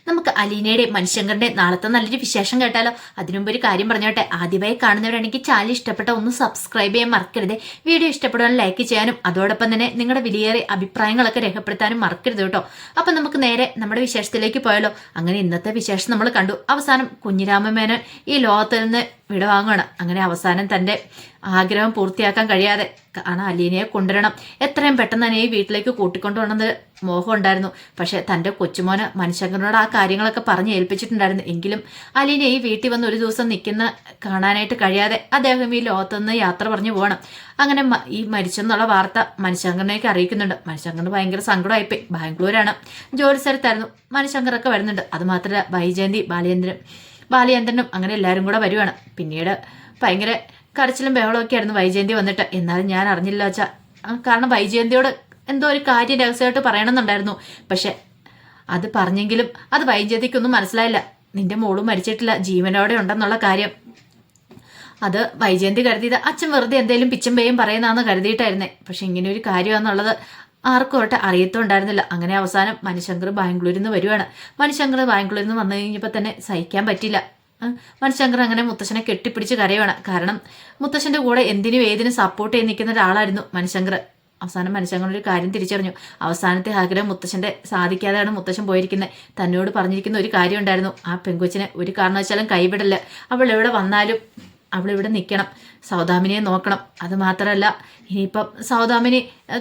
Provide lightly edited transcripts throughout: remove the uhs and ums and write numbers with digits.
നമുക്ക് അലീനയുടെ മനുഷ്യങ്കറിന്റെ നാളത്തെ നല്ലൊരു വിശേഷം കേട്ടാലോ. അതിനുമുമ്പ് ഒരു കാര്യം പറഞ്ഞോട്ടെ, ആദ്യമായി കാണുന്നവരാണെങ്കിൽ ചാനൽ ഇഷ്ടപ്പെട്ട ഒന്ന് സബ്സ്ക്രൈബ് ചെയ്യാൻ മറക്കരുത്. വീഡിയോ ഇഷ്ടപ്പെടുവാൻ ലൈക്ക് ചെയ്യാനും അതോടൊപ്പം തന്നെ നിങ്ങളുടെ വിലയേറിയ അഭിപ്രായങ്ങളൊക്കെ രേഖപ്പെടുത്താനും മറക്കരുത് കേട്ടോ. അപ്പൊ നമുക്ക് നേരെ നമ്മുടെ വിശേഷത്തിലേക്ക് പോയാലോ. അങ്ങനെ ഇന്നത്തെ വിശേഷം നമ്മൾ കണ്ടു. അവസാനം കുഞ്ഞിരാമമേനോൻ ഈ ലോകത്തിൽ നിന്ന് വിടവാങ്ങുകയാണ്. അങ്ങനെ അവസാനം തന്റെ ആഗ്രഹം പൂർത്തിയാക്കാൻ കഴിയാതെ, കാരണം അലീനയെ കൊണ്ടുവരണം, എത്രയും പെട്ടെന്ന് തന്നെ ഈ വീട്ടിലേക്ക് കൂട്ടിക്കൊണ്ടുവന്നത് മോഹം ഉണ്ടായിരുന്നു. പക്ഷെ തൻ്റെ കൊച്ചുമോന് മനുഷ്യങ്കറിനോട് ആ കാര്യങ്ങളൊക്കെ പറഞ്ഞ് ഏൽപ്പിച്ചിട്ടുണ്ടായിരുന്നു. എങ്കിലും അലീന ഈ വീട്ടിൽ വന്ന് ഒരു ദിവസം നിൽക്കുന്ന കാണാനായിട്ട് കഴിയാതെ അദ്ദേഹം ഈ ലോകത്തുനിന്ന് യാത്ര പറഞ്ഞു പോകണം. അങ്ങനെ ഈ മരിച്ചെന്നുള്ള വാർത്ത മനുഷ്യങ്കറിനേക്ക് അറിയിക്കുന്നുണ്ട്. മനുഷ്യങ്കറിന് ഭയങ്കര സങ്കടമായിപ്പോയി. ബാംഗ്ലൂരാണ്, ജോലി സ്ഥലത്തായിരുന്നു. മനുഷ്യങ്കറൊക്കെ വരുന്നുണ്ട്. അതുമാത്രമല്ല വൈജയന്തി, ബാലചന്ദ്രനും അങ്ങനെ എല്ലാവരും കൂടെ വരുവാണ്. പിന്നീട് ഭയങ്കര കരച്ചിലും ബഹളമൊക്കെ ആയിരുന്നു വൈജയന്തി വന്നിട്ട്. എന്നാലും ഞാൻ അറിഞ്ഞില്ല വെച്ചാൽ, കാരണം വൈജയന്തിയോട് എന്തോ ഒരു കാര്യം രഹസ്യമായിട്ട് പറയണമെന്നുണ്ടായിരുന്നു. പക്ഷെ അത് പറഞ്ഞെങ്കിലും അത് വൈജയന്തിക്കൊന്നും മനസ്സിലായില്ല. നിന്റെ മോളും മരിച്ചിട്ടില്ല, ജീവനോടെ ഉണ്ടെന്നുള്ള കാര്യം. അത് വൈജയന്തി കരുതിയത് അച്ഛൻ വെറുതെ എന്തെങ്കിലും പിച്ചും പേയും പറയുന്നതാണെന്ന് കരുതിയിട്ടായിരുന്നേ. പക്ഷെ ഇങ്ങനെ ഒരു കാര്യമാണെന്നുള്ളത് ആർക്കും ഒട്ട് അറിയത്തുണ്ടായിരുന്നില്ല. അങ്ങനെ അവസാനം മനുശങ്കർ ബാംഗ്ലൂരിൽ നിന്ന് വരുവാണ്. മനുശങ്കർ ബാംഗ്ലൂരിൽ നിന്ന് വന്നു കഴിഞ്ഞപ്പോൾ തന്നെ സഹിക്കാൻ പറ്റില്ല. മനുശങ്കർ അങ്ങനെ മുത്തശ്ശനെ കെട്ടിപ്പിടിച്ച് കരയുവാണ്. കാരണം മുത്തശ്ശന്റെ കൂടെ എന്തിനും ഏതിനും സപ്പോർട്ട് ചെയ്ത് നിൽക്കുന്ന ഒരാളായിരുന്നു മനുശങ്കർ. അവസാനം മനുശങ്കർ ഒരു കാര്യം തിരിച്ചറിഞ്ഞു. അവസാനത്തെ ആഗ്രഹം മുത്തശ്ശന്റെ സാധിക്കാതെയാണ് മുത്തശ്ശൻ പോയിരിക്കുന്നത്. തന്നോട് പറഞ്ഞിരിക്കുന്ന ഒരു കാര്യം ഉണ്ടായിരുന്നു, ആ പെങ്കൊച്ചിനെ ഒരു കാരണവശാലും കൈവിടല്ല. അവൾ എവിടെ വന്നാലും അവളിവിടെ നിൽക്കണം, സൗദാമിനിയെ നോക്കണം. അത് മാത്രമല്ല, ഇനിയിപ്പം സൗദാമിനി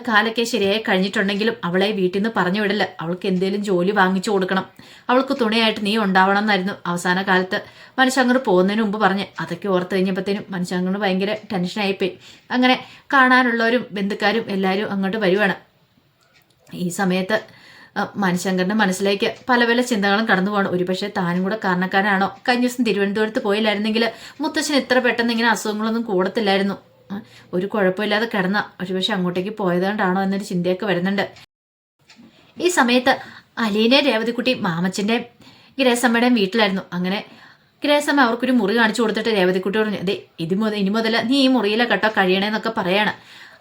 കാലൊക്കെ ശരിയായി കഴിഞ്ഞിട്ടുണ്ടെങ്കിലും അവളെ വീട്ടിൽ നിന്ന് പറഞ്ഞു വിടില്ല. അവൾക്ക് എന്തെങ്കിലും ജോലി വാങ്ങിച്ചു കൊടുക്കണം, അവൾക്ക് തുണയായിട്ട് നീ ഉണ്ടാവണം എന്നായിരുന്നു അവസാന കാലത്ത് മനുഷ്യങ്കർ പോകുന്നതിന് മുമ്പ് പറഞ്ഞ്. അതൊക്കെ ഓർത്ത് കഴിഞ്ഞപ്പോഴത്തേനും മനുഷ്യങ്കറിന് ഭയങ്കര ടെൻഷനായിപ്പോയി. അങ്ങനെ കാണാനുള്ളവരും ബന്ധുക്കാരും എല്ലാവരും അങ്ങോട്ട് വരുവാണ്. ഈ സമയത്ത് മനുശങ്കറിന്റെ മനസ്സിലേക്ക് പല പല ചിന്തകളും കടന്നു പോകണം. ഒരുപക്ഷെ താനും കൂടെ കാരണക്കാരാണോ. കഴിഞ്ഞ ദിവസം തിരുവനന്തപുരത്ത് പോയില്ലായിരുന്നെങ്കിൽ മുത്തശ്ശൻ ഇത്ര പെട്ടെന്ന് ഇങ്ങനെ അസുഖങ്ങളൊന്നും കൂടത്തില്ലായിരുന്നു. ഒരു കുഴപ്പമില്ലാതെ കിടന്ന ഒരുപക്ഷെ അങ്ങോട്ടേക്ക് പോയതുകൊണ്ടാണോ എന്നൊരു ചിന്തയൊക്കെ വരുന്നുണ്ട്. ഈ സമയത്ത് അലീനെ രേവതിക്കുട്ടി മാമച്ചന്റെ ഗ്രേസമ്മയുടെയും വീട്ടിലായിരുന്നു. അങ്ങനെ ഗ്രേസമ്മ അവർക്കൊരു മുറി കാണിച്ചു കൊടുത്തിട്ട് രേവതിക്കുട്ടി പറഞ്ഞു, അതെ ഇനി മുതൽ നീ ഈ മുറിയിലെ കേട്ടോ കഴിയണേന്നൊക്കെ പറയാണ്.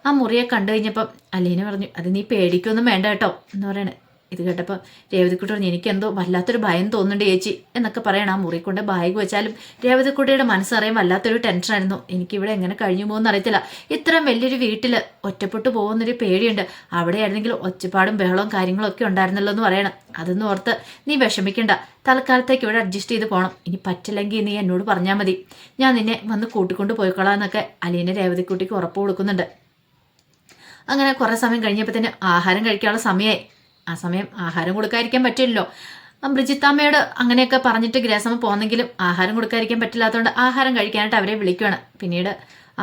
ആ മുറിയെ കണ്ടു കഴിഞ്ഞപ്പം അലീന പറഞ്ഞു, അത് നീ പേടിക്കൊന്നും വേണ്ട കേട്ടോ എന്ന് പറയണേ. ഇത് കേട്ടപ്പോൾ രേവതിക്കുട്ടി പറഞ്ഞു, എനിക്കെന്തോ വല്ലാത്തൊരു ഭയം തോന്നുന്നുണ്ട് ചേച്ചി എന്നൊക്കെ പറയണം. ആ മുറി കൊണ്ട് ബാഗ് വെച്ചാലും രേവതിക്കുട്ടിയുടെ മനസ്സറിയാൻ വല്ലാത്തൊരു ടെൻഷനായിരുന്നു. എനിക്കിവിടെ എങ്ങനെ കഴിഞ്ഞു പോകുമെന്ന് അറിയത്തില്ല. ഇത്രയും വലിയൊരു വീട്ടിൽ ഒറ്റപ്പെട്ടു പോകുന്നൊരു പേടിയുണ്ട്. അവിടെ ആയിരുന്നെങ്കിൽ ഒച്ചപ്പാടും ബഹളവും കാര്യങ്ങളൊക്കെ ഉണ്ടായിരുന്നല്ലോ എന്ന് പറയണം. അതൊന്നും ഓർത്ത് നീ വിഷമിക്കണ്ട, തൽക്കാലത്തേക്ക് ഇവിടെ അഡ്ജസ്റ്റ് ചെയ്ത് പോകണം. ഇനി പറ്റില്ലെങ്കിൽ നീ എന്നോട് പറഞ്ഞാൽ മതി, ഞാൻ നിന്നെ വന്ന് കൂട്ടിക്കൊണ്ട് പോയിക്കോളാം എന്നൊക്കെ അലീന രേവതിക്കുട്ടിക്ക് ഉറപ്പ് കൊടുക്കുന്നുണ്ട്. അങ്ങനെ കുറേ സമയം കഴിഞ്ഞപ്പോൾ തന്നെ ആഹാരം കഴിക്കാനുള്ള സമയമായി. ആ സമയം ആഹാരം കൊടുക്കാതിരിക്കാൻ പറ്റില്ലല്ലോ. ബ്രിജിത്താമ്മയോട് അങ്ങനെയൊക്കെ പറഞ്ഞിട്ട് ഗ്രേസമ്മ പോന്നെങ്കിലും ആഹാരം കൊടുക്കാതിരിക്കാൻ പറ്റില്ലാത്തതുകൊണ്ട് ആഹാരം കഴിക്കാനായിട്ട് അവരെ വിളിക്കുകയാണ്. പിന്നീട്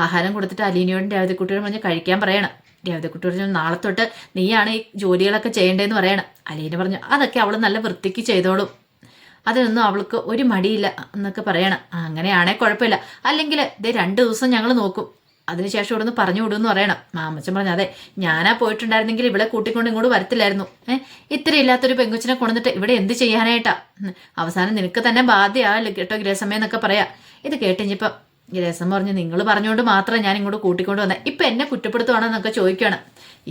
ആഹാരം കൊടുത്തിട്ട് അലീനയോടും രേവതിക്കുട്ടിയോടും പറഞ്ഞ് കഴിക്കാൻ പറയണം. രേവതിക്കുട്ടി പറഞ്ഞു, നാളെ തൊട്ട് നീയാണ് ഈ ജോലികളൊക്കെ ചെയ്യേണ്ടതെന്ന് പറയണം. അലീന പറഞ്ഞു, അതൊക്കെ അവൾ നല്ല വൃത്തിക്ക് ചെയ്തോളും, അതിനൊന്നും അവൾക്ക് ഒരു മടിയില്ല എന്നൊക്കെ പറയണം. അങ്ങനെയാണേ കുഴപ്പമില്ല, അല്ലെങ്കിൽ ഇത് 2 ദിവസം ഞങ്ങൾ നോക്കും, അതിനുശേഷം ഇവിടെ നിന്ന് പറഞ്ഞു വിടുമെന്ന് പറയണം. മാമച്ചൻ പറഞ്ഞു, അതെ ഞാനാ പോയിട്ടുണ്ടായിരുന്നെങ്കിൽ ഇവിടെ കൂട്ടിക്കൊണ്ട് ഇങ്ങോട്ട് വരത്തില്ലായിരുന്നു. ഇത്ര ഇല്ലാത്തൊരു പെങ്കുച്ചിനെ കൊണ്ടുവന്നിട്ട് ഇവിടെ എന്ത് ചെയ്യാനായിട്ടാ, അവസാനം നിനക്ക് തന്നെ ബാധ്യമാവില്ല കേട്ടോ ഗ്രേസമ്മ എന്നൊക്കെ പറയാം. ഇത് കേട്ടിഞ്ഞിപ്പം ഗ്രേസമ്മ പറഞ്ഞു, നിങ്ങൾ പറഞ്ഞുകൊണ്ട് മാത്രം ഞാൻ ഇങ്ങോട്ട് കൂട്ടിക്കൊണ്ട് വന്നേ, ഇപ്പം എന്നെ കുറ്റപ്പെടുത്തുവാണെന്നൊക്കെ ചോദിക്കുകയാണ്.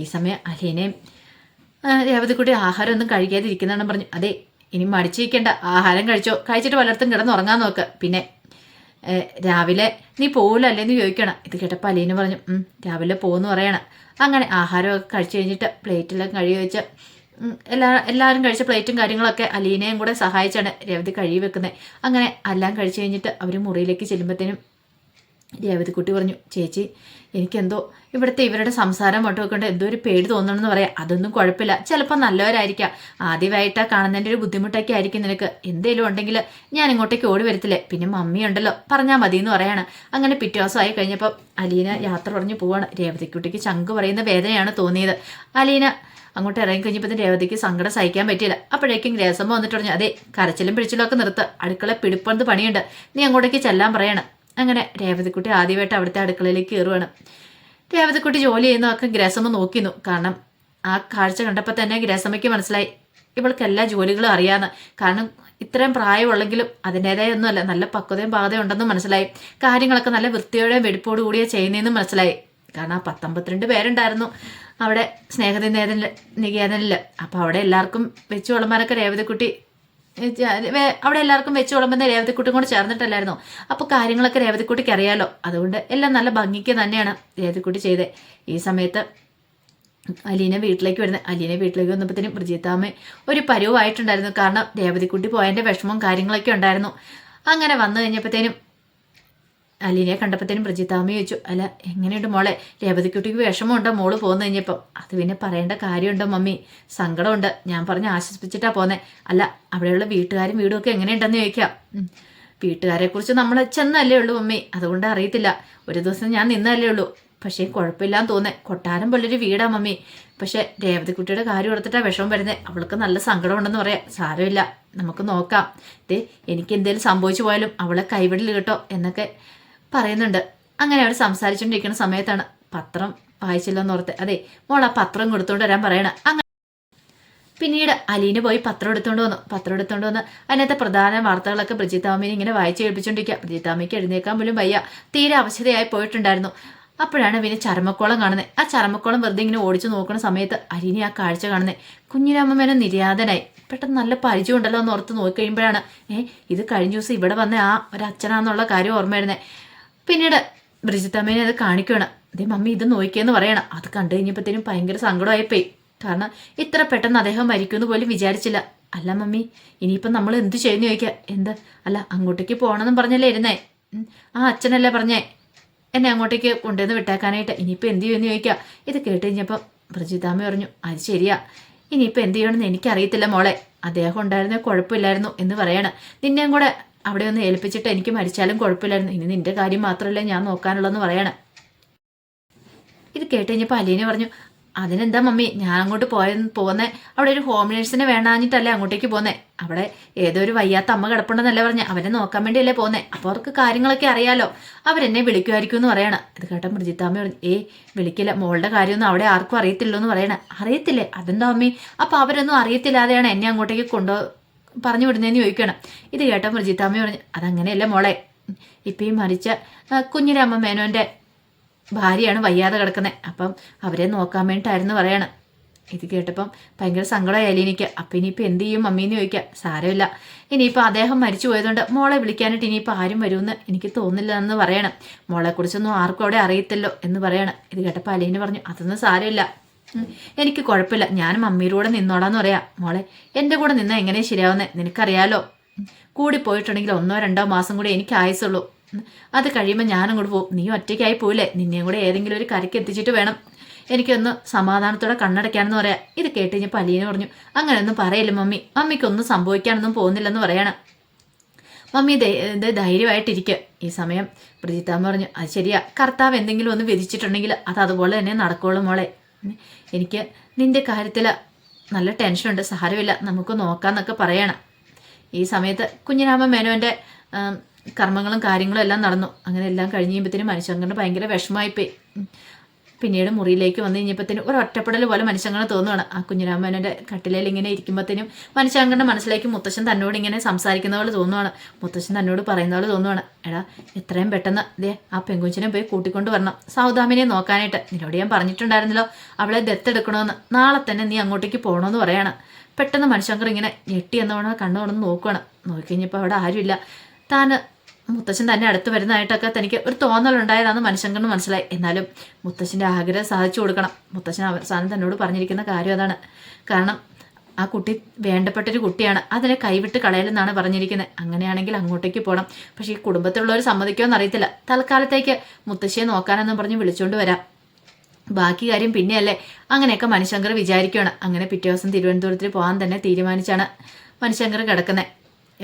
ഈ സമയം അലീനയും രേവതിക്കുട്ടി ആഹാരം ഒന്നും കഴിക്കാതിരിക്കുന്നതാണെന്ന് പറഞ്ഞു. അതെ ഇനി മടിച്ചിരിക്കേണ്ട, ആഹാരം കഴിച്ചോ, കഴിച്ചിട്ട് പലയിടത്തും കിടന്നുറങ്ങാൻ നോക്ക്. പിന്നെ രാവിലെ നീ പോകില്ലല്ലേന്ന് ചോദിക്കണം. ഇത് കേട്ടപ്പോൾ അലീന പറഞ്ഞു, രാവിലെ പോകുമെന്ന് പറയണം. അങ്ങനെ ആഹാരമൊക്കെ കഴിച്ചു കഴിഞ്ഞിട്ട് പ്ലേറ്റിലൊക്കെ കഴുകി വെച്ച് എല്ലാവരും കഴിച്ച പ്ലേറ്റും കാര്യങ്ങളൊക്കെ അലീനയും കൂടെ സഹായിച്ചാണ് രേവതി കഴുകി വെക്കുന്നത്. അങ്ങനെ എല്ലാം കഴിച്ചു കഴിഞ്ഞിട്ട് അവർ മുറിയിലേക്ക് ചെല്ലുമ്പോഴത്തേനും രേവതിക്കുട്ടി പറഞ്ഞു, ചേച്ചി എനിക്കെന്തോ ഇവിടുത്തെ ഇവരുടെ സംസാരം മൊട്ടൊക്കെ കൊണ്ട് എന്തോ ഒരു പേടി തോന്നണമെന്ന് പറയാം. അതൊന്നും കുഴപ്പമില്ല, ചിലപ്പോൾ നല്ലവരായിരിക്കാം, ആദ്യമായിട്ടാ കാണുന്നതിൻ്റെ ഒരു ബുദ്ധിമുട്ടൊക്കെ ആയിരിക്കും നിനക്ക്. എന്തേലും ഉണ്ടെങ്കിൽ ഞാൻ ഇങ്ങോട്ടേക്ക് ഓടി വരത്തില്ലേ, പിന്നെ മമ്മി ഉണ്ടല്ലോ പറഞ്ഞാൽ മതി എന്ന് പറയാണ്. അങ്ങനെ പിറ്റേ ദിവസമായി കഴിഞ്ഞപ്പോൾ അലീന യാത്ര പറഞ്ഞു പോവാണ്. രേവതിക്കുട്ടിക്ക് ചങ്ക് പറയുന്ന വേദനയാണ് തോന്നിയത്. അലീന അങ്ങോട്ട് ഇറങ്ങി കഴിഞ്ഞപ്പോൾ രേവതിക്ക് സങ്കടം സഹിക്കാൻ പറ്റിയില്ല. അപ്പോഴേക്കും ഗ്രേസമ്മ വന്നിട്ട് പറഞ്ഞു, അതെ കരച്ചിലും പിടിച്ചിലും ഒക്കെ നിർത്ത്, അടുക്കള പിടിപ്പന്ത് പണിയുണ്ട്, നീ അങ്ങോട്ടേക്ക് ചെല്ലാൻ പറയണം. അങ്ങനെ രേവതിക്കുട്ടി ആദ്യമായിട്ട് അവിടുത്തെ അടുക്കളയിലേക്ക് കയറുവാണ്. രേവതിക്കുട്ടി ജോലി ചെയ്യുന്നതൊക്കെ ഗ്രേസമ്മ നോക്കിയിരുന്നു. കാരണം ആ കാഴ്ച കണ്ടപ്പോൾ തന്നെ ഗ്രേസമ്മയ്ക്ക് മനസ്സിലായി ഇവൾക്ക് എല്ലാ ജോലികളും അറിയാമെന്ന്. കാരണം ഇത്രയും പ്രായമുള്ളെങ്കിലും അതിൻ്റെതായ ഒന്നുമല്ല, നല്ല പക്വതയും പാകതയും ഉണ്ടെന്നും മനസ്സിലായി. കാര്യങ്ങളൊക്കെ നല്ല വൃത്തിയോടെയും വെടിപ്പോടു കൂടിയാണ് ചെയ്യുന്നതെന്നും മനസ്സിലായി. കാരണം ആ 12 പേരുണ്ടായിരുന്നു അവിടെ സ്നേഹനികേതനിൽ. അപ്പോൾ അവിടെ എല്ലാവർക്കും വെച്ച് വിളമാരൊക്കെ രേവതിക്കുട്ടി അവിടെ എല്ലാവർക്കും വെച്ച് വിളമ്പുന്ന രേവതിക്കുട്ടും കൂടെ ചേർന്നിട്ടല്ലായിരുന്നോ? അപ്പോൾ കാര്യങ്ങളൊക്കെ രേവതിക്കുട്ടിക്ക് അറിയാലോ. അതുകൊണ്ട് എല്ലാം നല്ല ഭംഗിക്ക് തന്നെയാണ് രേവതിക്കുട്ടി ചെയ്തത്. ഈ സമയത്ത് അലീന വീട്ടിലേക്ക് വരുന്നത്. അലീന വീട്ടിലേക്ക് വന്നപ്പോഴത്തേനും ബ്രിജിത്താമ്മ ഒരു പരുവായിട്ടുണ്ടായിരുന്നു. കാരണം രേവതിക്കുട്ടി പോയതിൻ്റെ വിഷമവും കാര്യങ്ങളൊക്കെ ഉണ്ടായിരുന്നു. അങ്ങനെ വന്നു കഴിഞ്ഞപ്പോഴത്തേനും അലീനയെ കണ്ടപ്പോഴത്തേനും ബ്രിജിത്താമ്മ ചോദിച്ചു, അല്ല എങ്ങനെയുണ്ട് മോളെ, രേവതിക്കുട്ടിക്ക് വിഷമമുണ്ടോ മോള് പോന്നു കഴിഞ്ഞപ്പോൾ? അത് പിന്നെ പറയേണ്ട കാര്യമുണ്ടോ മമ്മി, സങ്കടമുണ്ട്, ഞാൻ പറഞ്ഞ് ആശ്വസിപ്പിച്ചിട്ടാ പോന്നെ. അല്ല അവിടെയുള്ള വീട്ടുകാരും വീടും ഒക്കെ എങ്ങനെയുണ്ടെന്ന് ചോദിക്കാം. വീട്ടുകാരെക്കുറിച്ച് നമ്മൾ ചെന്നല്ലേ ഉള്ളൂ മമ്മി, അതുകൊണ്ട് അറിയത്തില്ല. ഒരു ദിവസം ഞാൻ നിന്നല്ലേ ഉള്ളൂ. പക്ഷേ കുഴപ്പമില്ലാന്ന് തോന്നേ. കൊട്ടാരം പോലൊരു വീടാ മമ്മി. പക്ഷെ രേവതിക്കുട്ടിയുടെ കാര്യം എടുത്തിട്ടാ വിഷമം വരുന്നത്. അവൾക്ക് നല്ല സങ്കടമുണ്ടെന്ന് പറയാം. സാരമില്ല, നമുക്ക് നോക്കാം. എനിക്ക് എന്തെങ്കിലും സംഭവിച്ചു പോയാലും അവളെ കൈവിടൽ കേട്ടോ എന്നൊക്കെ പറയുന്നുണ്ട്. അങ്ങനെ അവർ സംസാരിച്ചുകൊണ്ടിരിക്കുന്ന സമയത്താണ് പത്രം വായിച്ചില്ലെന്ന് ഓർത്ത്. അതെ മോൾ ആ പത്രം കൊടുത്തോണ്ട് വരാൻ പറയണം. അങ്ങനെ പിന്നീട് അലീന പോയി പത്രം എടുത്തുകൊണ്ട് വന്ന് അതിനകത്തെ പ്രധാന വാർത്തകളൊക്കെ ബ്രിജിത്താമ്മയെ ഇങ്ങനെ വായിച്ച് കേൾപ്പിച്ചുകൊണ്ടിരിക്കുക. ബ്രിജിത്താമ്മയ്ക്ക് എഴുന്നേക്കാൻ പോലും വയ്യ, തീരെ അവശതയായി പോയിട്ടുണ്ടായിരുന്നു. അപ്പോഴാണ് പിന്നെ ചരമക്കോളം കാണുന്നത്. ആ ചരമക്കോളം വെറുതെ ഇങ്ങനെ ഓടിച്ചു നോക്കുന്ന സമയത്ത് അലീന ആ കാഴ്ച കാണുന്നത്. കുഞ്ഞിരാമമ്മേനെ നിര്യാതനായി. പെട്ടെന്ന് നല്ല പരിചയം ഉണ്ടല്ലോ എന്ന് ഓർത്ത് നോക്കിക്കഴിയുമ്പോഴാണ് ഇത് കഴിഞ്ഞ ദിവസം ഇവിടെ വന്ന ആ ഒരു അച്ഛനാന്നുള്ള കാര്യം ഓർമ്മ വരുന്നത്. പിന്നീട് ബ്രിജിത്തമ്മേനെ അത് കാണിക്കുകയാണ്. അതേ മമ്മി ഇത് നോക്കിയെന്ന് പറയണം. അത് കണ്ടു കഴിഞ്ഞപ്പോഴത്തേനും ഭയങ്കര സങ്കടമായിപ്പോയി. കാരണം ഇത്ര പെട്ടെന്ന് അദ്ദേഹം മരിക്കുമെന്ന് പോലും വിചാരിച്ചില്ല. അല്ല മമ്മി ഇനിയിപ്പം നമ്മൾ എന്ത് ചെയ്യുന്നു ചോദിക്കുക. എന്ത് അല്ല അങ്ങോട്ടേക്ക് പോകണമെന്നും പറഞ്ഞല്ലേ ഇരുന്നേ? ആ അച്ഛനല്ലേ പറഞ്ഞേ എന്നെ അങ്ങോട്ടേക്ക് കൊണ്ടുവന്ന് വിട്ടേക്കാനായിട്ട്. ഇനിയിപ്പോൾ എന്ത് ചെയ്യുമെന്ന് ചോദിക്കുക. ഇത് കേട്ട് കഴിഞ്ഞപ്പം ബ്രിജിത്താമ്മ പറഞ്ഞു, അത് ശരിയാ, ഇനിയിപ്പോൾ എന്ത് ചെയ്യണമെന്ന് എനിക്കറിയത്തില്ല മോളെ. അദ്ദേഹം ഉണ്ടായിരുന്നേ കുഴപ്പമില്ലായിരുന്നു എന്ന് പറയണം. നിന്നെയും കൂടെ അവിടെ ഒന്ന് ഏൽപ്പിച്ചിട്ട് എനിക്ക് മരിച്ചാലും കുഴപ്പമില്ലായിരുന്നു. ഇനി നിന്റെ കാര്യം മാത്രമല്ലേ ഞാൻ നോക്കാനുള്ളതെന്ന് പറയണം. ഇത് കേട്ട് കഴിഞ്ഞപ്പോൾ അലീന പറഞ്ഞു, അതിനെന്താ മമ്മി, ഞാൻ അങ്ങോട്ട് പോകുന്നേ അവിടെ ഒരു ഹോം നേഴ്സിനെ വേണ്ടാഞ്ഞിട്ടല്ലേ അങ്ങോട്ടേക്ക് പോന്നേ. അവിടെ ഏതോ ഒരു വയ്യാത്ത അമ്മ കിടപ്പുണ്ടെന്നല്ലേ പറഞ്ഞേ, അവരെ നോക്കാൻ വേണ്ടിയല്ലേ പോന്നേ. അപ്പോൾ അവർക്ക് കാര്യങ്ങളൊക്കെ അറിയാലോ, അവരെന്നെ വിളിക്കുമായിരിക്കും എന്ന് പറയണം. ഇത് കേട്ട ബ്രിജിത്താമ്മ പറഞ്ഞു, വിളിക്കില്ല, മോളുടെ കാര്യമൊന്നും അവിടെ ആർക്കും അറിയത്തില്ലോ എന്ന് പറയണേ. അറിയത്തില്ലേ? അതെന്താ മമ്മി, അപ്പോൾ അവരൊന്നും അറിയത്തില്ലാതെയാണ് എന്നെ അങ്ങോട്ടേക്ക് പറഞ്ഞു വിടുന്നതെന്ന് ചോദിക്കണം. ഇത് കേട്ട ബ്രിജിത്താമ്മ പറഞ്ഞു, അതങ്ങനെയല്ല മോളെ, ഇപ്പം ഈ മരിച്ച കുഞ്ഞിരാമ മേനോൻ്റെ ഭാര്യയാണ് വയ്യാതെ കിടക്കുന്നത്. അപ്പം അവരെ നോക്കാൻ വേണ്ടിയിട്ടായിരുന്നു പറയണം. ഇത് കേട്ടപ്പം ഭയങ്കര സങ്കടമായി അലീനയ്ക്ക്. അപ്പം ഇനിയിപ്പോൾ എന്ത് ചെയ്യും മമ്മീന്ന് ചോദിക്കുക. സാരമില്ല, ഇനിയിപ്പോൾ അദ്ദേഹം മരിച്ചു പോയതുകൊണ്ട് മോളെ വിളിക്കാനായിട്ട് ഇനിയിപ്പോൾ ആരും വരുമെന്ന് എനിക്ക് തോന്നില്ല എന്ന് പറയണം. മോളെക്കുറിച്ചൊന്നും ആർക്കും അവിടെ അറിയത്തില്ലോ എന്ന് പറയണം. ഇത് കേട്ടപ്പോൾ അലീന പറഞ്ഞു, അതൊന്നും സാരമില്ല, എനിക്ക് കുഴപ്പമില്ല, ഞാൻ മമ്മിയുടെ കൂടെ നിന്നോടാന്ന് പറയാം. മോളെ എൻ്റെ കൂടെ നിന്നാൽ എങ്ങനെ ശരിയാവുന്നത് നിനക്കറിയാലോ. കൂടി പോയിട്ടുണ്ടെങ്കിൽ 1-2 മാസം കൂടി എനിക്ക് ആയുസുള്ളൂ. അത് കഴിയുമ്പോൾ ഞാനും കൂടെ പോകും. നീ ഒറ്റയ്ക്കായി പോയില്ലേ, നിന്നെയും കൂടെ ഏതെങ്കിലും ഒരു കരയ്ക്ക് എത്തിച്ചിട്ട് വേണം എനിക്കൊന്ന് സമാധാനത്തോടെ കണ്ണടയ്ക്കാനെന്ന് പറയാം. ഇത് കേട്ട് കഴിഞ്ഞപ്പോൾ അലീന പറഞ്ഞു, അങ്ങനെയൊന്നും പറയില്ല മമ്മി, മമ്മിക്കൊന്നും സംഭവിക്കാനൊന്നും പോകുന്നില്ലെന്ന് പറയണം. മമ്മി ഇത് ധൈര്യമായിട്ടിരിക്കുക. ഈ സമയം ബ്രിജിത്താമ്മ പറഞ്ഞു, അത് ശരിയാ, കർത്താവ് എന്തെങ്കിലും ഒന്ന് വിധിച്ചിട്ടുണ്ടെങ്കിൽ അത് അതുപോലെ തന്നെ നടക്കുള്ളൂ മോളെ. എനിക്ക് നിന്റെ കാര്യത്തിൽ നല്ല ടെൻഷനുണ്ട്, സാരമില്ല, നമുക്ക് നോക്കാമെന്നൊക്കെ പറയണം. ഈ സമയത്ത് കുഞ്ഞിരാമ മേനോൻ്റെ കർമ്മങ്ങളും കാര്യങ്ങളും എല്ലാം നടന്നു. അങ്ങനെ എല്ലാം കഴിഞ്ഞ് കഴിയുമ്പോഴത്തേനും മനുഷ്യങ്കറിന് ഭയങ്കര വിഷമമായിപ്പോയി. പിന്നീട് മുറിയിലേക്ക് വന്നു കഴിഞ്ഞപ്പോഴത്തേനും ഒരു ഒറ്റപ്പെടൽ പോലെ മനുഷ്യങ്കറിന് തോന്നുകയാണ്. ആ കുഞ്ഞിരാമേനോൻ്റെ കട്ടിലയിൽ ഇങ്ങനെ ഇരിക്കുമ്പോഴത്തേനും മനുഷ്യങ്കറിൻ്റെ മനസ്സിലേക്ക് മുത്തശ്ശൻ തന്നോട് ഇങ്ങനെ സംസാരിക്കുന്ന പോലെ തോന്നുവാണ്. മുത്തശ്ശൻ തന്നോട് പറയുന്ന പോലെ തോന്നുവാണ്, എടാ എത്രയും പെട്ടെന്ന് ആ പെങ്കുച്ചിനെ പോയി കൂട്ടിക്കൊണ്ട് വരണം, സൗദാമിനെ നോക്കാനായിട്ട്. നിന്നോട് ഞാൻ പറഞ്ഞിട്ടുണ്ടായിരുന്നല്ലോ അവളെ ദത്തെടുക്കണമെന്ന്, നാളെ തന്നെ നീ അങ്ങോട്ടേക്ക് പോകണമെന്ന് പറയാണ്. പെട്ടെന്ന് മനുഷ്യങ്കർ ഇങ്ങനെ ഞെട്ടി എന്നോണം കണ്ണുകൊണ്ടൊന്ന് നോക്കുകയാണ്. നോക്കിക്കഴിഞ്ഞപ്പോൾ അവിടെ ആരുമില്ല. താൻ മുത്തശ്ശൻ തന്നെ അടുത്ത് വരുന്നതായിട്ടൊക്കെ തനിക്ക് ഒരു തോന്നലുണ്ടായതാണെന്ന് മനുഷ്യങ്കറിന് മനസ്സിലായി. എന്നാലും മുത്തശ്ശൻ്റെ ആഗ്രഹം സാധിച്ചു കൊടുക്കണം. മുത്തശ്ശൻ അവസാനം തന്നോട് പറഞ്ഞിരിക്കുന്ന കാര്യം അതാണ്. കാരണം ആ കുട്ടി വേണ്ടപ്പെട്ടൊരു കുട്ടിയാണ്, അതിനെ കൈവിട്ട് കളയലെന്നാണ് പറഞ്ഞിരിക്കുന്നത്. അങ്ങനെയാണെങ്കിൽ അങ്ങോട്ടേക്ക് പോകണം. പക്ഷേ ഈ കുടുംബത്തിലുള്ളവർ സമ്മതിക്കുമെന്ന് അറിയത്തില്ല. തൽക്കാലത്തേക്ക് മുത്തശ്ശിയെ നോക്കാനെന്നും പറഞ്ഞ് വിളിച്ചുകൊണ്ട് വരാം, ബാക്കി കാര്യം പിന്നെയല്ലേ. അങ്ങനെയൊക്കെ മനുഷ്യങ്കർ വിചാരിക്കുകയാണ്. അങ്ങനെ പിറ്റേ ദിവസം തിരുവനന്തപുരത്തിൽ പോകാൻ തന്നെ തീരുമാനിച്ചാണ് മനുഷ്യങ്കർ കിടക്കുന്നത്.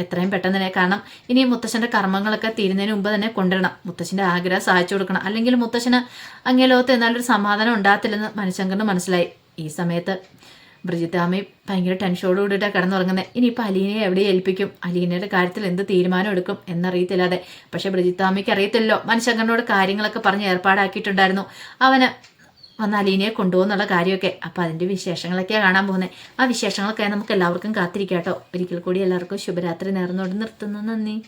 എത്രയും പെട്ടെന്ന് തന്നെ, കാരണം ഇനി മുത്തശ്ശൻ്റെ കർമ്മങ്ങളൊക്കെ തീരുന്നതിന് മുമ്പ് തന്നെ കൊണ്ടുവരണം. മുത്തശ്ശൻ്റെ ആഗ്രഹം സാധിച്ചു കൊടുക്കണം, അല്ലെങ്കിൽ മുത്തശ്ശന് അങ്ങേ ലോകത്ത് എന്നാലൊരു സമാധാനം ഉണ്ടാകത്തില്ലെന്ന് മനുഷ്യങ്കറിന് മനസ്സിലായി. ഈ സമയത്ത് ബ്രിജിത്താമ്മയും ഭയങ്കര ടെൻഷനോട് കൂടിയിട്ടാണ് കിടന്നുറങ്ങുന്നത്. ഇനിയിപ്പോൾ അലീനയെ എവിടെ ഏൽപ്പിക്കും, അലീനയുടെ കാര്യത്തിൽ എന്ത് തീരുമാനം എടുക്കും എന്നറിയത്തില്ലാതെ. പക്ഷേ ബ്രിജിത്താമ്മയ്ക്ക് അറിയത്തില്ലല്ലോ, മനുഷ്യങ്കറിനോട് കാര്യങ്ങളൊക്കെ പറഞ്ഞ് ഏർപ്പാടാക്കിയിട്ടുണ്ടായിരുന്നു അവന് വന്ന് അലീനയെ കൊണ്ടുപോകുന്നുള്ള കാര്യമൊക്കെ. അപ്പോൾ അതിൻ്റെ വിശേഷങ്ങളൊക്കെയാണ് കാണാൻ പോകുന്നത്. ആ വിശേഷങ്ങളൊക്കെ നമുക്ക് എല്ലാവർക്കും കാത്തിരിക്കാം കേട്ടോ. ഒരിക്കൽ കൂടി എല്ലാവർക്കും ശുഭരാത്രി നേർന്നുകൊണ്ട് നിർത്തുന്നു. നന്ദി.